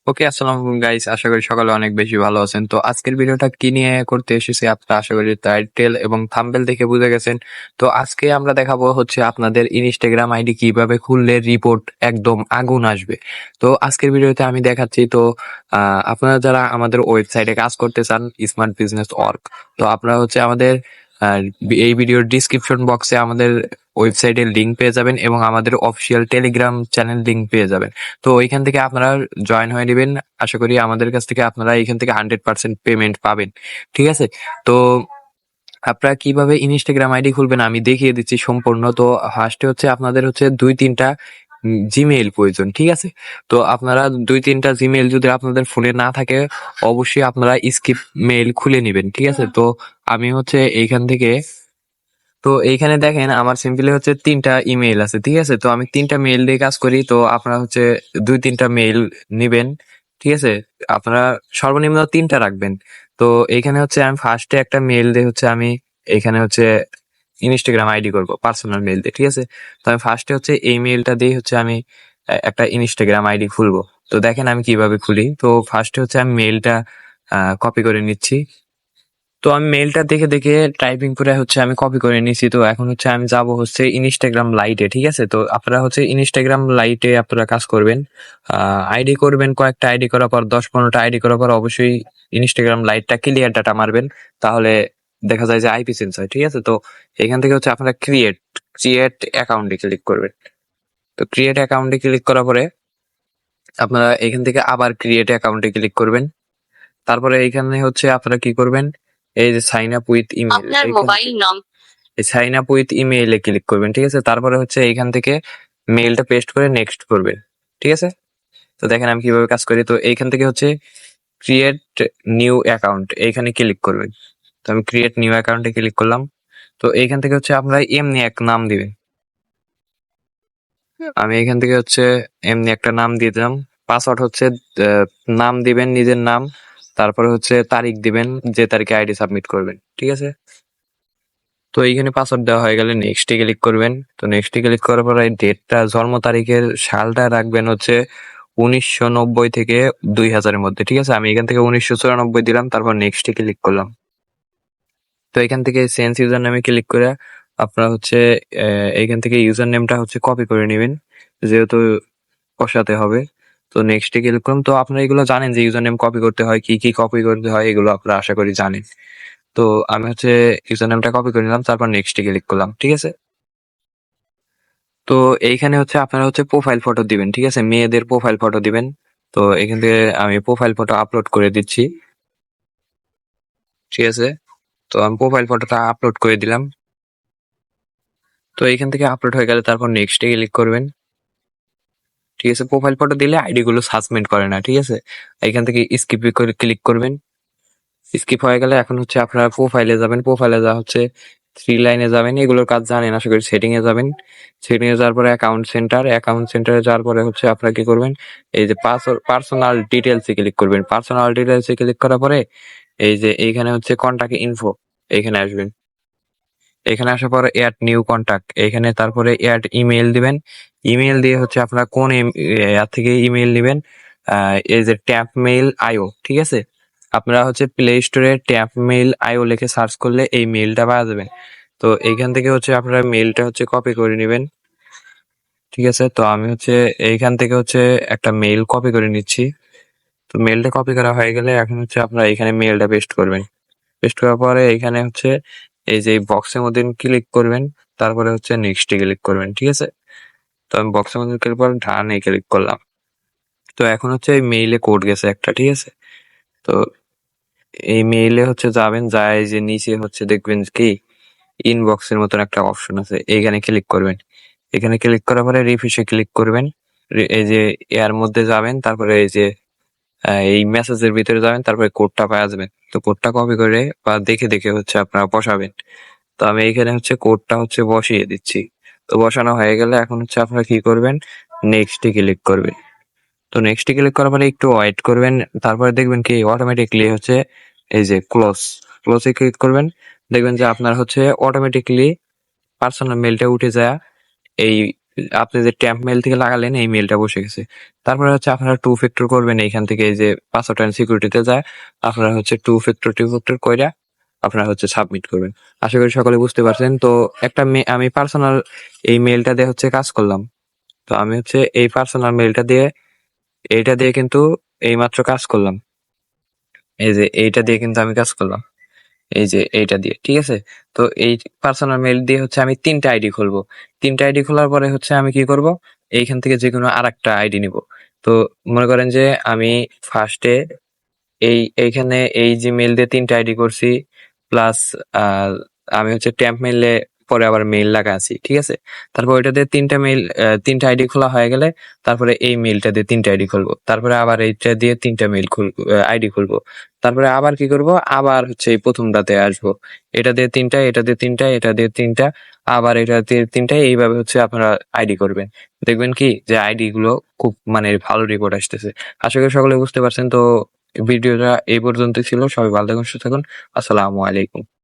ওকে, আসসালামু আলাইকুম গাইস। আশা করি সকালে অনেক বেশি ভালো আছেন। তো আজকের ভিডিওটা কি নিয়ে করতে এসেছি আপনারা আশা করি টাইটেল এবং থাম্বনেল দেখে বুঝে গেছেন। তো আজকে আমরা দেখাবো হচ্ছে আপনাদের ইনস্টাগ্রাম আইডি কিভাবে খুললে রিপোর্ট একদম আগুন আসবে। তো আজকের ভিডিওতে আমি দেখাচ্ছি। তো আপনারা যারা আমাদের ওয়েবসাইটে কাজ করতে চান, স্মার্ট বিজনেস অর্গ, তো আপনারা হচ্ছে আমাদের আহ, এই ভিডিওর ডিসক্রিপশন বক্সে আমাদের ওয়েবসাইটের লিঙ্ক পেয়ে যাবেন এবং আমাদের অফিসিয়াল টেলিগ্রাম চ্যানেল লিঙ্ক পেয়ে যাবেন। তো ওইখান থেকে আপনারা জয়েন হয়ে নেবেন। আশা করি আমাদের কাছ থেকে আপনারা এখান থেকে 100% পেমেন্ট পাবেন। ঠিক আছে? তো আপনারা কিভাবে ইনস্টাগ্রাম আইডি খুলবেন আমি দেখিয়ে দিচ্ছি সম্পূর্ণ। তো ফার্স্টে হচ্ছে আপনাদের হচ্ছে 2-3টা জিমেইল প্রয়োজন। ঠিক আছে? তো আপনারা 2-3টা জিমেইল যদি আপনাদের ফোনে না থাকে, অবশ্যই আপনারা স্কিপ মেইল খুলে নেবেন। ঠিক আছে? তো আমি হচ্ছে এইখান থেকে, তো এইখানে দেখেন আমার সিম্পলি হচ্ছে 3টা ইমেইল আছে। ঠিক আছে? তো আমি 3টা মেইল দিয়ে কাজ করি। তো আপনারা হচ্ছে 2-3টা মেইল নিবেন। ঠিক আছে? আপনারা সর্বনিম্ন 3টা রাখবেন। তো এইখানে হচ্ছে আমি ফার্স্টে একটা মেইল দিয়ে হচ্ছে আমি এখানে হচ্ছে ইনস্টাগ্রাম আইডি করব পার্সোনাল মেইল দিয়ে। ঠিক আছে? তো আমি ফার্স্টে হচ্ছে এই মেইলটা দিয়ে হচ্ছে আমি একটা ইনস্টাগ্রাম আইডি খুলবো। তো দেখেন আমি কিভাবে খুলি। তো ফার্স্টে হচ্ছে আমি মেইলটা কপি করে নিচ্ছি। তো আমি মেইলটা দেখে দেখে টাইপিং করে হচ্ছে আমি কপি করে নিয়েছি। তো এখন হচ্ছে আমি যাব হচ্ছে ইনস্টাগ্রাম লাইটে। ঠিক আছে? তো আপনারা হচ্ছে ইনস্টাগ্রাম লাইটে আপনারা কাজ করবেন। আইডি করবেন, কয়েকটা আইডি করার পর 10-15টা আইডি করার পর অবশ্যই ইনস্টাগ্রাম লাইটটা ক্লিয়ার ডাটা মারবেন। তাহলে দেখা যায় যে আইপি চেঞ্জ হয়। ঠিক আছে? তো এখান থেকে হচ্ছে আপনারা ক্রিয়েট অ্যাকাউন্টে ক্লিক করবেন। তো ক্রিয়েট অ্যাকাউন্টে ক্লিক করার পরে আপনারা এখান থেকে আবার ক্রিয়েট অ্যাকাউন্টে ক্লিক করবেন। তারপরে এইখানে হচ্ছে আপনারা কি করবেন, এই যে সাইন আপ উইথ ইমেল, আপনার মোবাইল নম্বর এই সাইন আপ উইথ ইমেইলে ক্লিক করবেন। ঠিক আছে? তারপরে হচ্ছে এইখান থেকে মেইলটা পেস্ট করে নেক্সট করবেন। ঠিক আছে? তো দেখেন আমি কিভাবে কাজ করি। তো এইখান থেকে হচ্ছে ক্রিয়েট নিউ অ্যাকাউন্ট এইখানে ক্লিক করবেন। তো আমি ক্রিয়েট নিউ অ্যাকাউন্টে ক্লিক করলাম। তো এইখান থেকে হচ্ছে আপনারা এমনি এক নাম দিবেন। আমি এখান থেকে হচ্ছে এমনি একটা নাম দিয়ে দিলাম। পাসওয়ার্ড হচ্ছে নাম দিবেন, নিজের নাম, তারপরে হচ্ছে তারিখ দিবেন যে তারিখে আইডি সাবমিট করবেন। ঠিক আছে? তো এইখানে পাসওয়ার্ড দেওয়া হয়ে গেলে নেক্সটে ক্লিক করবেন। তো নেক্সটে ক্লিক করার পরে ডেটটা, জন্ম তারিখের সালটা রাখবেন হচ্ছে 1990 থেকে 2000-এর মধ্যে। ঠিক আছে? আমি এখান থেকে 1994 দিলাম, তারপর নেক্সটে ক্লিক করলাম। তো এখান থেকে চেঞ্জ ইউজার নেমে ক্লিক করে আপনারা হচ্ছে এইখান থেকে ইউজার নেমটা হচ্ছে কপি করে নেবেন, যেহেতু বসাতে হবে। তো নেক্সটে ক্লিক করুন। তো আপনারা এগুলো জানেন যে ইউজার নেম কপি করতে হয়, কি কি কপি করতে হয়, এগুলো আপনারা আশা করি জানেন। তো আমি হচ্ছে ইউজার নেমটা কপি করে নিলাম, তারপর নেক্সটে ক্লিক করলাম। ঠিক আছে? তো এইখানে হচ্ছে আপনারা হচ্ছে প্রোফাইল ফটো দিবেন। ঠিক আছে? মেয়েদের প্রোফাইল ফটো দিবেন। তো এখান থেকে আমি প্রোফাইল ফটো আপলোড করে দিচ্ছি। ঠিক আছে? তো আমি প্রোফাইল ফটোটা আপলোড করে দিলাম। তো এইখান থেকে আপলোড হয়ে গেলে তারপর নেক্সটে ক্লিক করবেন। ঠিক আছে? প্রোফাইল ফটো দিলে আইডি গুলো সাসপেন্ড করে না। ঠিক আছে? এখান থেকে স্কিপ করে ক্লিক করবেন। স্কিপ হয়ে গেলে এখন হচ্ছে আপনারা প্রোফাইলে যাবেন। প্রোফাইলে যা হচ্ছে 3 লাইনে যাবেন। এগুলোর কাজ জানেন আশা করি। সেটিং এ যাবেন। সেটিং এ যাওয়ার পরে অ্যাকাউন্ট সেন্টারে যাওয়ার পরে হচ্ছে আপনারা কি করবেন, এই যে পার্সোনাল ডিটেলস এ ক্লিক করবেন। পার্সোনাল ডিটেলস এ ক্লিক করার পরে এই যে এইখানে হচ্ছে কন্টাক্ট ইনফো, এইখানে আসবেন। এখানে আসার পরে এড নিউ কন্টাক্ট, এখানে তারপরে এড ইমেল দিবেন। ইমেল দিয়ে হচ্ছে আপনারা কোন এর থেকে ইমেল নেবেন, এই যে ট্যাপ মেইল আইও। ঠিক আছে? আপনারা হচ্ছে প্লে স্টোরে ট্যাপ মেইল আইও লিখে সার্চ করলে এই মেইলটা পাওয়া যাবে। তো এইখান থেকে হচ্ছে আপনারা মেইলটা হচ্ছে কপি করে নেবেন। ঠিক আছে? তো আমি হচ্ছে এইখান থেকে হচ্ছে একটা মেইল কপি করে নিচ্ছি। তো মেইলটা কপি করা হয়ে গেলে এখন হচ্ছে আপনারা এখানে মেইলটা পেস্ট করবেন। পেস্ট করার পরে এখানে হচ্ছে এই যে বক্সের মধ্যে ক্লিক করবেন, তারপরে হচ্ছে নেক্সটে ক্লিক করবেন। ঠিক আছে? তো আমি বক্সের মধ্যে ক্লিক করে ডানে ক্লিক করলাম। তো এখন হচ্ছে এই মেইলে কোড গেছে একটা। ঠিক আছে? তো এই মেইলে হচ্ছে যাবেন, যায় যে নিচে হচ্ছে দেখবেন কি ইনবক্সের মতন একটা অপশন আছে, এইখানে ক্লিক করবেন। এখানে ক্লিক করার পরে রিফ্রেশে ক্লিক করবেন। এই যে এর মধ্যে যাবেন, তারপরে এই যে এই মেসেজের ভিতরে যাবেন, তারপরে কোডটা পাওয়া যাবেন। তো কোডটা কপি করে বা দেখে দেখে হচ্ছে আপনারা বসাবেন। তো আমি এইখানে হচ্ছে কোডটা হচ্ছে বসিয়ে দিচ্ছি। তো বসানো হয়ে গেলে এখন হচ্ছে আপনারা কি করবেন, নেক্সটে ক্লিক করবেন। তো নেক্সটে ক্লিক করার পরে একটু ওয়েট করবেন। তারপরে দেখবেন কি অটোমেটিকলি হচ্ছে এই যে ক্লোজে ক্লিক করবেন। দেখবেন যে আপনার হচ্ছে অটোমেটিকলি পার্সোনাল মেলটা উঠে যায় এই আপনি যে ট্যাম্প মেল থেকে লাগালেন এই মেলটা বসে গেছে। তারপরে হচ্ছে আপনারা টু ফ্যাক্টর করবেন এইখান থেকে, এই যে পাসওয়ার্ড এন্ড সিকিউরিটিতে যায় আপনারা হচ্ছে টু ফ্যাক্টর কইরা আপনারা হচ্ছে সাবমিট করবেন। আশা করি সকলে বুঝতে পারছেন। তো একটা আমি পার্সোনাল এই মেলটা দিয়ে হচ্ছে কাজ করলাম। তো আমি হচ্ছে এই পার্সোনাল মেলটা দিয়ে এইটা দিয়ে কিন্তু এইমাত্র কাজ করলাম। এই যে এইটা দিয়ে কিন্তু আমি কাজ করলাম, এই যে এইটা দিয়ে, ঠিক আছে? তো এই পার্সোনাল মেল দিয়ে হচ্ছে আমি ৩টা আইডি খুলবো। ৩টা আইডি খোলার পরে হচ্ছে আমি কি করব? এইখান থেকে যেকোনো আরেকটা আইডি নিব। তো মনে করেন যে আমি ফার্স্টে এইখানে এই যে মেল দিয়ে ৩টা আইডি করছি, প্লাস আমি হচ্ছে ট্যাম্প মেইলে পরে আবার মেইল লাগা আছি, ঠিক আছে? তারপর ওইটা দিয়ে ৩টা আইডি খোলা হয়ে গেলে তারপরে এই মেইলটা দিয়ে ৩টা আইডি খুলবো। তারপরে আবার এইটা দিয়ে ৩টা মেইল আইডি খুলবো। তারপরে আবার কি করব? আবার হচ্ছে এই প্রথমটাতে আসবো। এটা দিয়ে ৩টা, এটা দিয়ে ৩টা, এটা দিয়ে ৩টা, আবার এটা দিয়ে ৩টা, এইভাবে হচ্ছে আপনারা আইডি করবেন। দেখবেন কি যে আইডি গুলো খুব মানে ভালো রিপোর্ট আসতেছে। আশা করি সকলে বুঝতে পারছেন। তো ভিডিওটা এই পর্যন্তই ছিল। সবাই ভালো থাকুন, সুস্থ থাকুন। আসসালামু আলাইকুম।